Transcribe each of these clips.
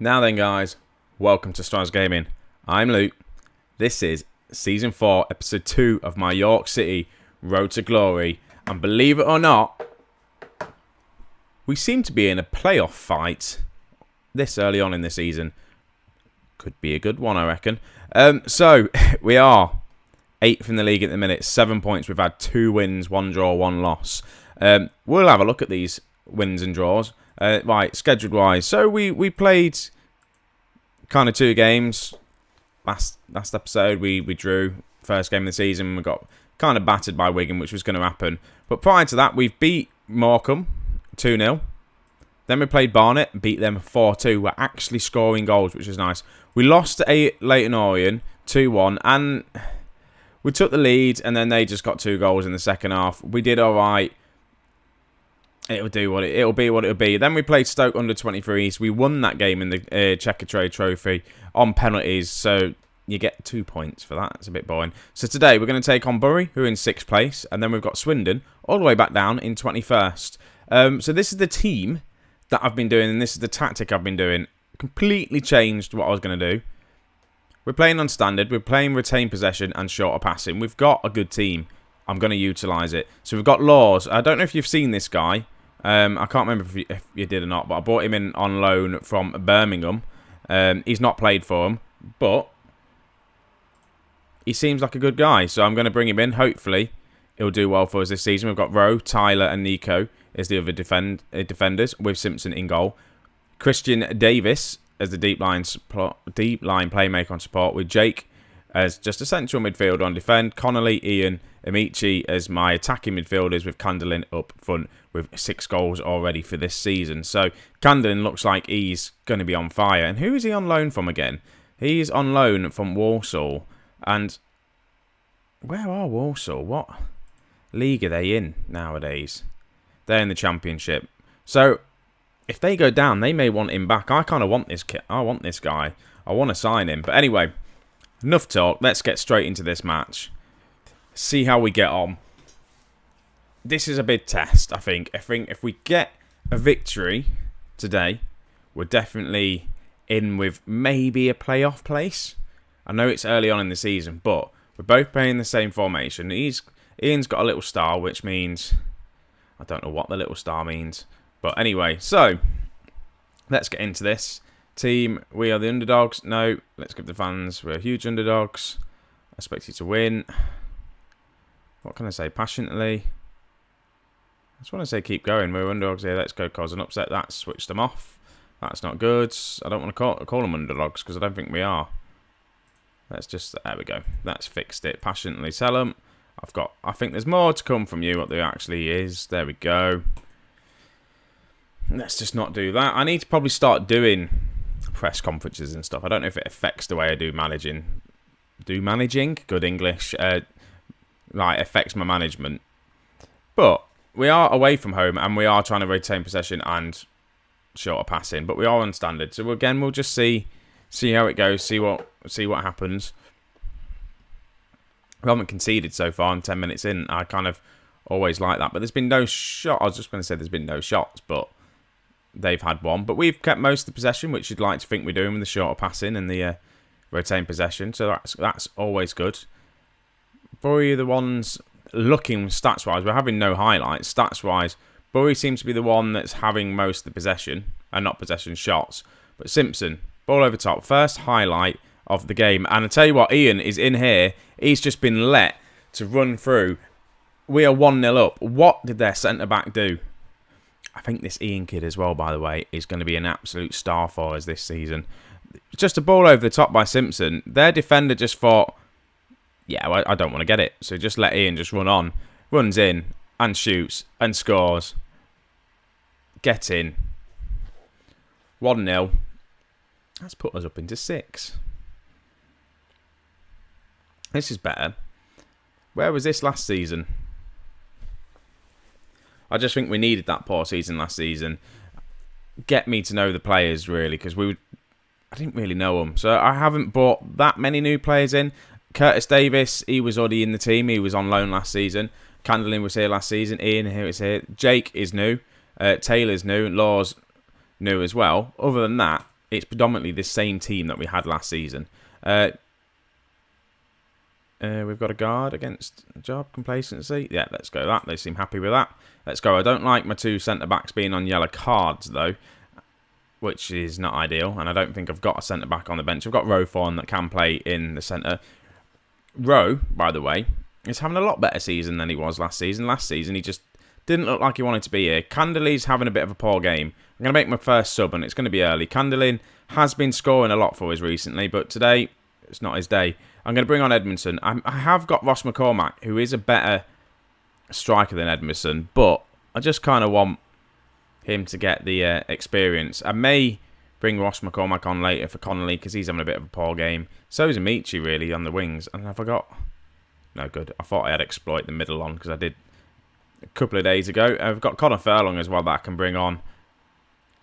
Now then, guys, welcome to Stars Gaming. I'm Luke. This is Season 4, Episode 2 of my York City Road to Glory. And believe it or not, we seem to be in a playoff fight this early on in the season. Could be a good one, I reckon. So, we are 8th in the league at the minute, 7 points. We've had 2 wins, 1 draw, 1 loss. We'll have a look at these wins and draws. Right, scheduled-wise. So we played kind of 2 games. Last episode, we drew. First game of the season, we got kind of battered by Wigan, which was going to happen. But prior to that, we've beat Morecambe 2-0. Then we played Barnet, beat them 4-2. We're actually scoring goals, which is nice. We lost to Leyton Orient 2-1, and we took the lead, and then they just got 2 goals in the second half. We did all right. It'll be what it'll be. Then we played Stoke under-23s. We won that game in the Checkatrade Trophy on penalties, so you get 2 points for that. It's a bit boring. So today we're going to take on Bury, who are in 6th place, and then we've got Swindon all the way back down in 21st. So this is the team that I've been doing, and this is the tactic I've been doing. Completely changed what I was going to do. We're playing on standard. We're playing retain possession and shorter passing. We've got a good team. I'm going to utilise it. So we've got Laws. I don't know if you've seen this guy. I can't remember if you did or not, but I brought him in on loan from Birmingham. He's not played for him, but he seems like a good guy, so I'm going to bring him in. Hopefully, he'll do well for us this season. We've got Rowe, Tyler, and Nico as the other defenders, with Simpson in goal. Christian Davis as the deep line playmaker on support, with Jake as just a central midfielder on defend. Connolly, Ian, Amici as my attacking midfielders, with Candlin up front with 6 goals already for this season. So Candlin looks like he's going to be on fire. And who is he on loan from again? He's on loan from Walsall. And where are Walsall? What league are they in nowadays? They're in the Championship. So if they go down, they may want him back. I kind of want this kid. I want this guy. I want to sign him. But anyway, enough talk. Let's get straight into this match. See how we get on. This is a big test, I think. I think if we get a victory today, we're definitely in with maybe a playoff place. I know it's early on in the season, but we're both playing the same formation. Ian's got a little star, which means I don't know what the little star means. But anyway, so let's get into this. Team, we are the underdogs. No, let's give the fans, we're huge underdogs. I expect you to win. What can I say? Passionately. I just want to say keep going. We're underdogs here. Let's go cause an upset. That switched them off. That's not good. I don't want to call them underdogs because I don't think we are. Let's just... There we go. That's fixed it. Passionately sell them. I think there's more to come from you, what there actually is. There we go. Let's just not do that. I need to probably start doing press conferences and stuff. I don't know if it affects the way I do managing. Do managing? Good English. Like, affects my management. But we are away from home, and we are trying to retain possession and shorter passing. But we are on standard. So again, we'll just see how it goes. See what happens. We haven't conceded so far in 10 minutes in. I kind of always like that. But there's been no shot. I was just going to say there's been no shots, but they've had one. But we've kept most of the possession, which you'd like to think we're doing with the shorter passing and the retain possession. So that's always good. Bury are the ones looking stats-wise. We're having no highlights. Stats-wise, Bury seems to be the one that's having most of the possession, and not possession shots. But Simpson, ball over top. First highlight of the game. And I tell you what, Ian is in here. He's just been let to run through. We are 1-0 up. What did their centre-back do? I think this Ian kid as well, by the way, is going to be an absolute star for us this season. Just a ball over the top by Simpson. Their defender just thought, yeah, well, I don't want to get it. So just let Ian just run on. Runs in and shoots and scores. Get in. 1-0. That's put us up into 6. This is better. Where was this last season? I just think we needed that poor season last season. Get me to know the players, really, because I didn't really know them. So I haven't brought that many new players in. Curtis Davis, he was already in the team. He was on loan last season. Candlin was here last season. Ian here is here. Jake is new. Taylor's new. Laws new as well. Other than that, it's predominantly the same team that we had last season. We've got a guard against job complacency. Yeah, let's go that. They seem happy with that. Let's go. I don't like my 2 centre-backs being on yellow cards, though, which is not ideal. And I don't think I've got a centre-back on the bench. I've got Rofon that can play in the centre. Rowe, by the way, is having a lot better season than he was last season. Last season, he just didn't look like he wanted to be here. Candeli's having a bit of a poor game. I'm going to make my first sub, and it's going to be early. Candelin has been scoring a lot for us recently, but today, it's not his day. I'm going to bring on Edmondson. I have got Ross McCormack, who is a better striker than Edmondson, but I just kind of want him to get the experience. I may bring Ross McCormack on later for Connolly because he's having a bit of a poor game. So is Amici, really, on the wings. And have I got... No, good. I thought I had exploit the middle on because I did a couple of days ago. I've got Connor Furlong as well that I can bring on.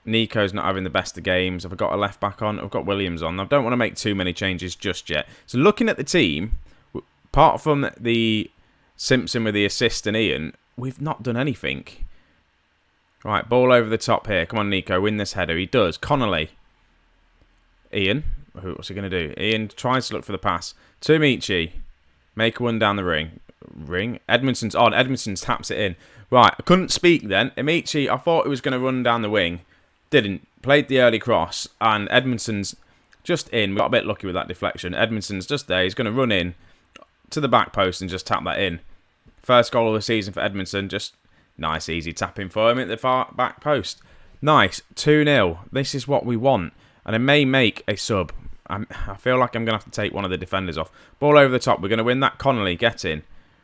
Nico's not having the best of games. I've got a left back on. I've got Williams on. I don't want to make too many changes just yet. So looking at the team, apart from the Simpson with the assist and Ian, we've not done anything. Right, ball over the top here. Come on, Nico, win this header. He does. Connolly. Ian. What's he going to do? Ian tries to look for the pass. To Amici. Make one down the ring. Edmondson's on. Edmondson taps it in. Right, I couldn't speak then. Amici, I thought he was going to run down the wing. Didn't. Played the early cross. And Edmondson's just in. We got a bit lucky with that deflection. Edmondson's just there. He's going to run in to the back post and just tap that in. First goal of the season for Edmondson. Just nice, easy tapping for him at the far back post. Nice. 2-0. This is what we want. And I may make a sub. I feel like I'm going to have to take one of the defenders off. Ball over the top. We're going to win that. Connolly, get in.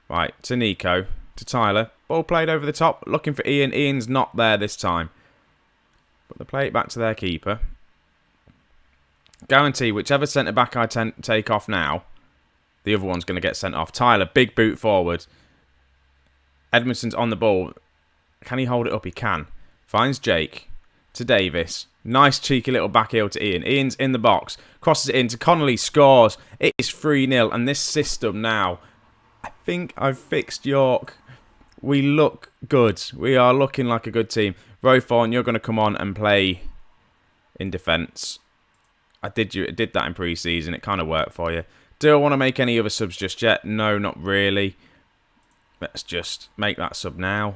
Right, to Nico. To Tyler. Ball played over the top. Looking for Ian. Ian's not there this time. But they play it back to their keeper. Guarantee whichever centre-back I take off now, the other one's going to get sent off. Tyler, big boot forward. Edmondson's on the ball. Can he hold it up? He can. Finds Jake. To Davis. Nice cheeky little back heel to Ian. Ian's in the box. Crosses it in to Connolly. Scores. It is 3-0. And this system now, I think I've fixed York. We look good. We are looking like a good team. Rofon, you're going to come on and play in defence. I did that in pre-season. It kind of worked for you. Do I want to make any other subs just yet? No, not really. Let's just make that sub now.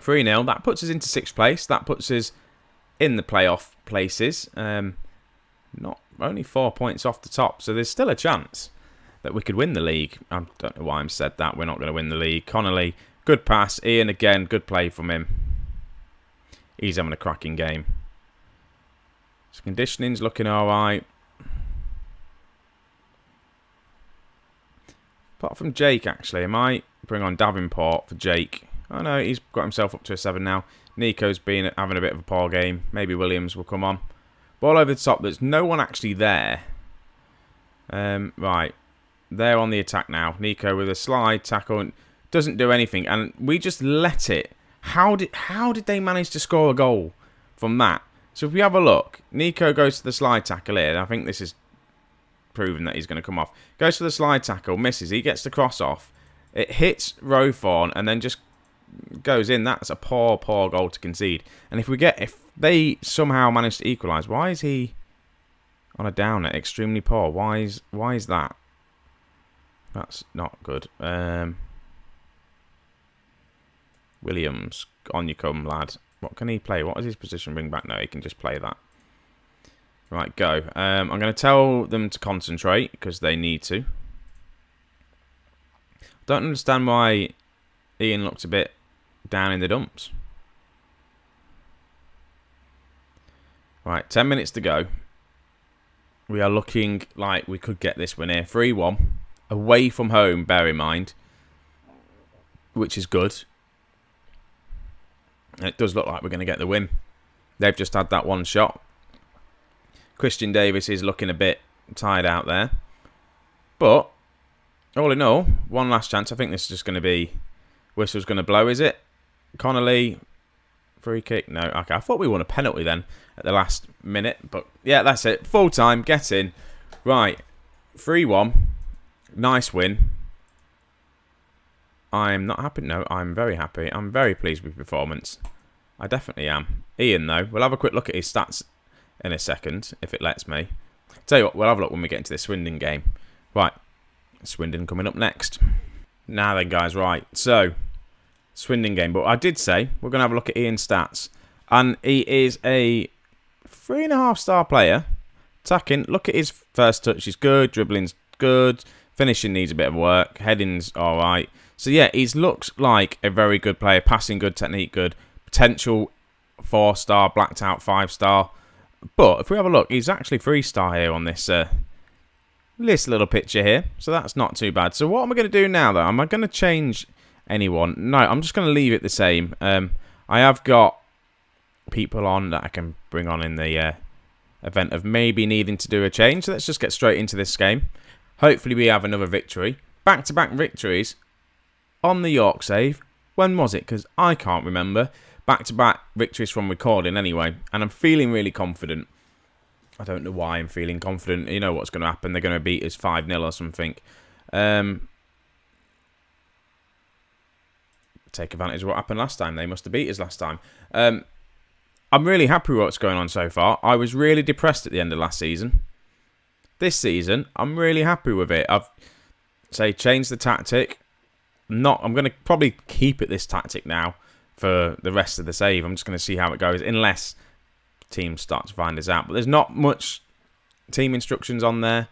3-0. That puts us into 6th place. That puts us in the playoff places. Not only 4 points off the top. So there's still a chance that we could win the league. I don't know why I'm said that. We're not going to win the league. Connolly, good pass. Ian again, good play from him. He's having a cracking game. His conditioning's looking alright. Apart from Jake, actually, I might bring on Davenport for Jake. Oh no, he's got himself up to a 7 now. Nico's having a bit of a poor game. Maybe Williams will come on. Ball over the top. There's no one actually there. Right. They're on the attack now. Nico with a slide tackle and doesn't do anything. And we just let it. How did they manage to score a goal from that? So if we have a look, Nico goes to the slide tackle here. I think this is proven that he's going to come off. Goes for the slide tackle, misses. He gets the cross off. It hits Rofon and then just goes in. That's a poor goal to concede. And if they somehow manage to equalise, why is he on a downer? Extremely poor. Why is that? That's not good. Williams, on you come, lad. What can he play? What is his position? Bring back? No, he can just play that. Right, go. I'm going to tell them to concentrate because they need to. Don't understand why Ian looks a bit down in the dumps. Right, 10 minutes to go. We are looking like we could get this win here. 3-1. Away from home, bear in mind. Which is good. It does look like we're going to get the win. They've just had that one shot. Christian Davis is looking a bit tired out there. But, all in all, one last chance. I think this is just going to be... Whistle's going to blow, is it? Connolly, free kick. No, okay. I thought we won a penalty then at the last minute. But, yeah, that's it. Full time, get in. Right, 3-1. Nice win. I'm not happy. No, I'm very happy. I'm very pleased with performance. I definitely am. Ian, though, we'll have a quick look at his stats in a second, if it lets me. Tell you what, we'll have a look when we get into the Swindon game. Right, Swindon coming up next. Now then, guys, right. So, Swindon game. But I did say we're going to have a look at Ian's stats. And he is a 3.5-star player. Attacking, look at his first touch. He's good. Dribbling's good. Finishing needs a bit of work. Heading's all right. So, yeah, he looks like a very good player. Passing good, technique good. Potential 4-star, blacked out 5-star. But if we have a look, he's actually 3-star here on this little picture here. So that's not too bad. So what am I going to do now, though? Am I going to change anyone? No, I'm just going to leave it the same. I have got people on that I can bring on in the event of maybe needing to do a change. So let's just get straight into this game. Hopefully we have another victory. Back-to-back victories on the York save. When was it? Because I can't remember. Back-to-back victories from recording anyway. And I'm feeling really confident. I don't know why I'm feeling confident. You know what's going to happen. They're going to beat us 5-0 or something. Take advantage of what happened last time. They must have beat us last time. I'm really happy with what's going on so far. I was really depressed at the end of last season. This season, I'm really happy with it. I've changed the tactic. I'm going to probably keep it this tactic now for the rest of the save. I'm just going to see how it goes, unless teams start to find us out. But there's not much team instructions on there.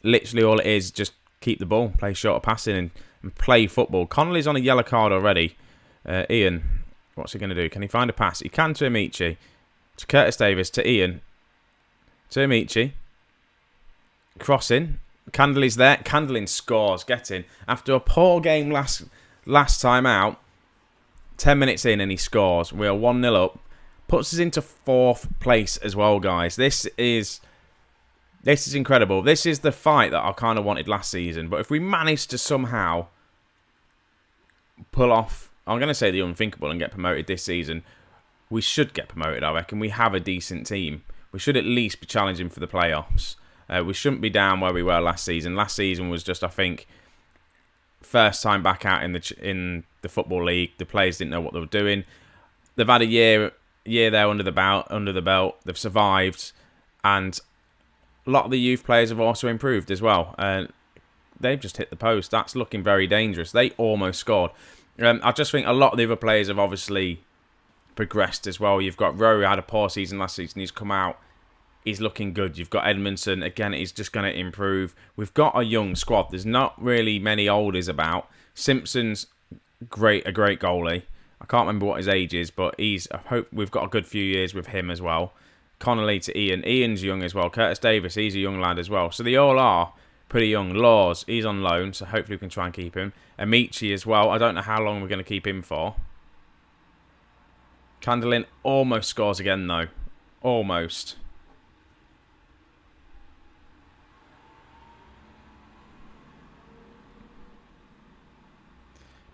Literally all it is, just keep the ball, play shorter passing, and play football. Connolly's on a yellow card already. Ian, what's he going to do? Can he find a pass? He can to Amici. To Curtis Davis, to Ian. To Amici. Crossing. Candley's there. Candling scores. Get in. After a poor game last time out, 10 minutes in and he scores. We are 1-0 up. Puts us into 4th place as well, guys. This is incredible. This is the fight that I kind of wanted last season. But if we manage to somehow pull off, I'm going to say the unthinkable and get promoted this season, we should get promoted, I reckon. We have a decent team. We should at least be challenging for the playoffs. We shouldn't be down where we were last season. Last season was just, I think, first time back out in the Football League. The players didn't know what they were doing. They've had a year there under the belt. They've survived, and a lot of the youth players have also improved as well. They've just hit the post. That's looking very dangerous. They almost scored. I just think a lot of the other players have obviously progressed as well. You've got Rowe, who had a poor season last season. He's come out. He's looking good. You've got Edmondson. Again, he's just going to improve. We've got a young squad. There's not really many oldies about. Simpson's a great goalie. I can't remember what his age is, but I hope we've got a good few years with him as well. Connolly to Ian. Ian's young as well. Curtis Davis, he's a young lad as well. So they all are pretty young. Laws, he's on loan, so hopefully we can try and keep him. Amici as well. I don't know how long we're going to keep him for. Candlin almost scores again, though. Almost.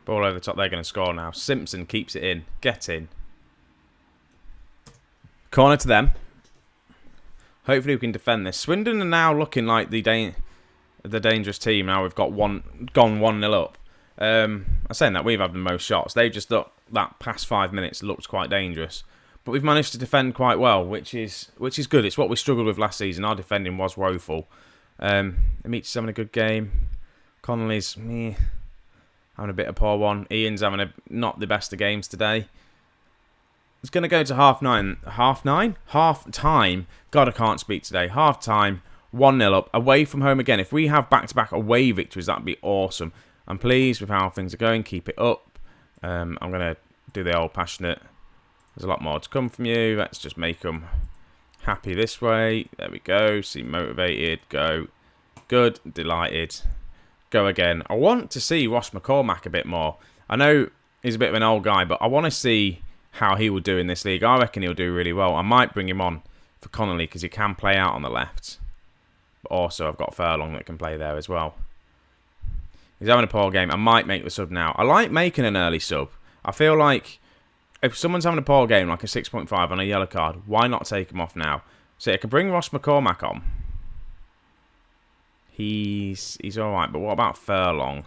Ball over the top. They're going to score now. Simpson keeps it in. Get in. Corner to them. Hopefully we can defend this. Swindon are now looking like the dangerous team. Now we've gone 1-0 up. I'm saying that we've had the most shots. They've just looked, that past 5 minutes looked quite dangerous. But we've managed to defend quite well, which is good. It's what we struggled with last season. Our defending was woeful. Amici's having a good game. Connolly's having a bit of poor one. Ian's having not the best of games today. It's going to go to half time. God, I can't speak today. Half time, 1-0 up, away from home again. If we have back-to-back away victories, that'd be awesome. I'm pleased with how things are going. Keep it up. I'm going to do the old passionate. There's a lot more to come from you. Let's just make them happy this way. There we go. Seem motivated. Go. Good. Delighted. Go again. I want to see Ross McCormack a bit more. I know he's a bit of an old guy, but I want to see how he will do in this league. I reckon he'll do really well. I might bring him on for Connolly because he can play out on the left. But also I've got Furlong that can play there as well. He's having a poor game. I might make the sub now. I like making an early sub. I feel like if someone's having a poor game, like a 6.5 on a yellow card, why not take him off now? So I can bring Ross McCormack on. He's alright, but what about Furlong?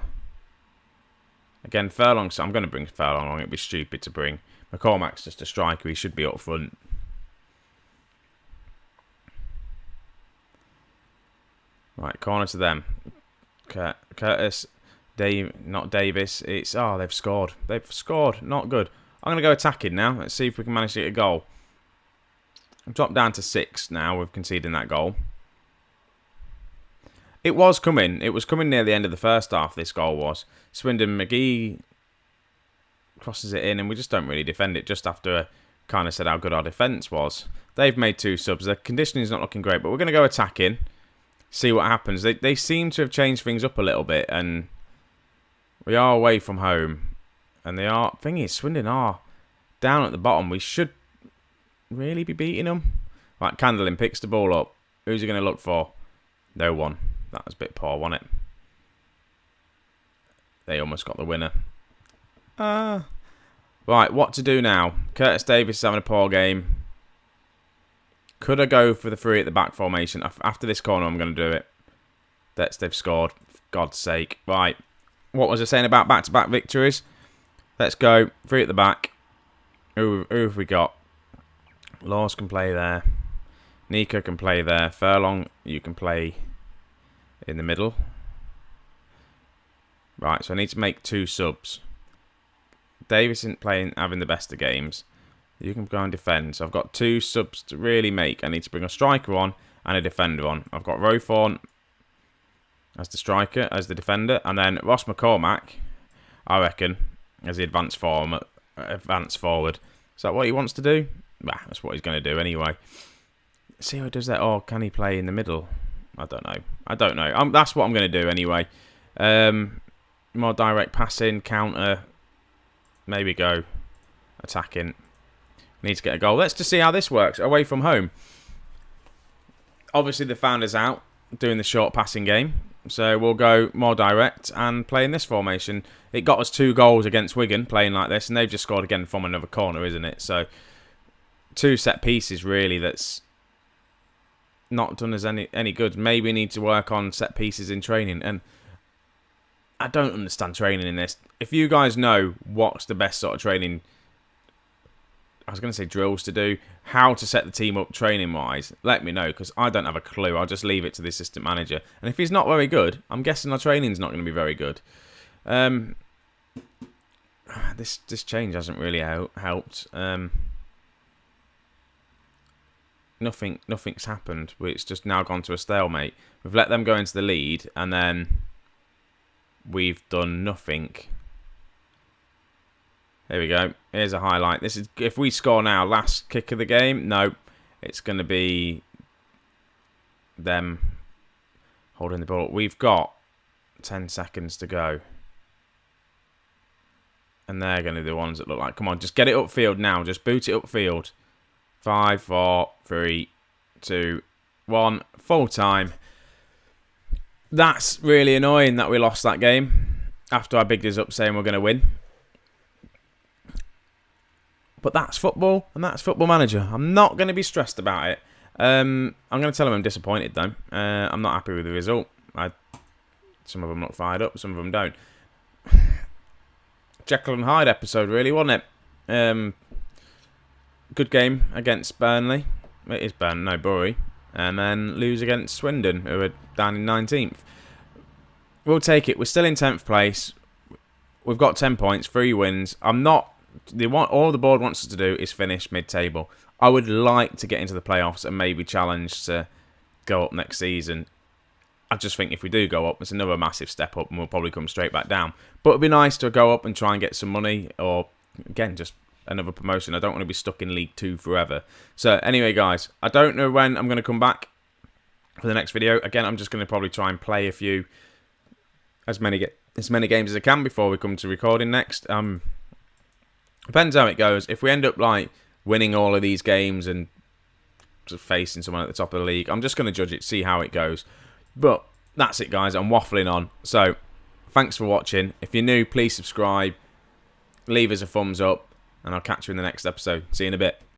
Again, Furlong, so I'm going to bring Furlong along. It'd be stupid to bring. McCormack's just a striker. He should be up front. Right, corner to them. Curtis, not Davis. It's they've scored. They've scored. Not good. I'm going to go attacking now. Let's see if we can manage to get a goal. I've dropped down to 6 now with conceding that goal. It was coming. It was coming near the end of the first half, this goal was. Swindon McGee crosses it in, and we just don't really defend it just after I kind of said how good our defence was. They've made 2 subs. The conditioning is not looking great, but we're going to go attacking. See what happens. They seem to have changed things up a little bit, and we are away from home. And they are... Thing is, Swindon are down at the bottom. We should really be beating them. Right, Candlin picks the ball up. Who's he going to look for? No one. That was a bit poor, wasn't it? They almost got the winner. Right, what to do now? Curtis Davis is having a poor game. Could I go for the 3 at the back formation? After this corner, I'm going to do it. They've scored. For God's sake. Right. What was I saying about back-to-back victories? Let's go. 3 at the back. Who have we got? Laws can play there. Nico can play there. Furlong, you can play in the middle. Right, so I need to make 2 subs. Davis isn't having the best of games. You can go and defend. So I've got 2 subs to really make. I need to bring a striker on and a defender on. I've got Rowthorne as the striker, as the defender, and then Ross McCormack, I reckon, as the advanced forward. Is that what he wants to do? Bah, that's what he's going to do anyway. See how he does that. Or can he play in the middle? I don't know. That's what I'm going to do anyway. More direct passing, counter. Maybe go attacking. Need to get a goal. Let's just see how this works. Away from home. Obviously, the founder's out doing the short passing game. So we'll go more direct and play in this formation. It got us 2 goals against Wigan playing like this. And they've just scored again from another corner, isn't it? So 2 set pieces, really, that's not done us any good. Maybe need to work on set pieces in training. And I don't understand training in this. If you guys know what's the best sort of training, I was going to say drills to do, how to set the team up training-wise, let me know, because I don't have a clue. I'll just leave it to the assistant manager. And if he's not very good, I'm guessing our training's not going to be very good. This change hasn't really helped. Nothing's happened. It's just now gone to a stalemate. We've let them go into the lead, and then we've done nothing. There we go. Here's a highlight. This is if we score now, last kick of the game. No, it's going to be them holding the ball. We've got 10 seconds to go. And they're going to be the ones that look like... Come on, just get it upfield now. Just boot it upfield. 5, 4, 3, 2, 1. Full time. That's really annoying that we lost that game after I bigged us up saying we're going to win. But that's football, and that's Football Manager. I'm not going to be stressed about it. I'm going to tell them I'm disappointed, though. I'm not happy with the result. Some of them look fired up, some of them don't. Jekyll and Hyde episode, really, wasn't it? Good game against Burnley. It is Bury. And then lose against Swindon, who are down in 19th. We'll take it. We're still in 10th place. We've got 10 points, 3 wins. All the board wants us to do is finish mid-table. I would like to get into the playoffs and maybe challenge to go up next season. I just think if we do go up, it's another massive step up and we'll probably come straight back down. But it'd be nice to go up and try and get some money, or, again, just another promotion. I don't want to be stuck in League 2 forever. So, anyway, guys, I don't know when I'm going to come back for the next video. Again, I'm just going to probably try and play as many games as I can before we come to recording next. Depends how it goes. If we end up like winning all of these games and just facing someone at the top of the league, I'm just going to judge it, see how it goes. But that's it, guys. I'm waffling on. So, thanks for watching. If you're new, please subscribe. Leave us a thumbs up. And I'll catch you in the next episode. See you in a bit.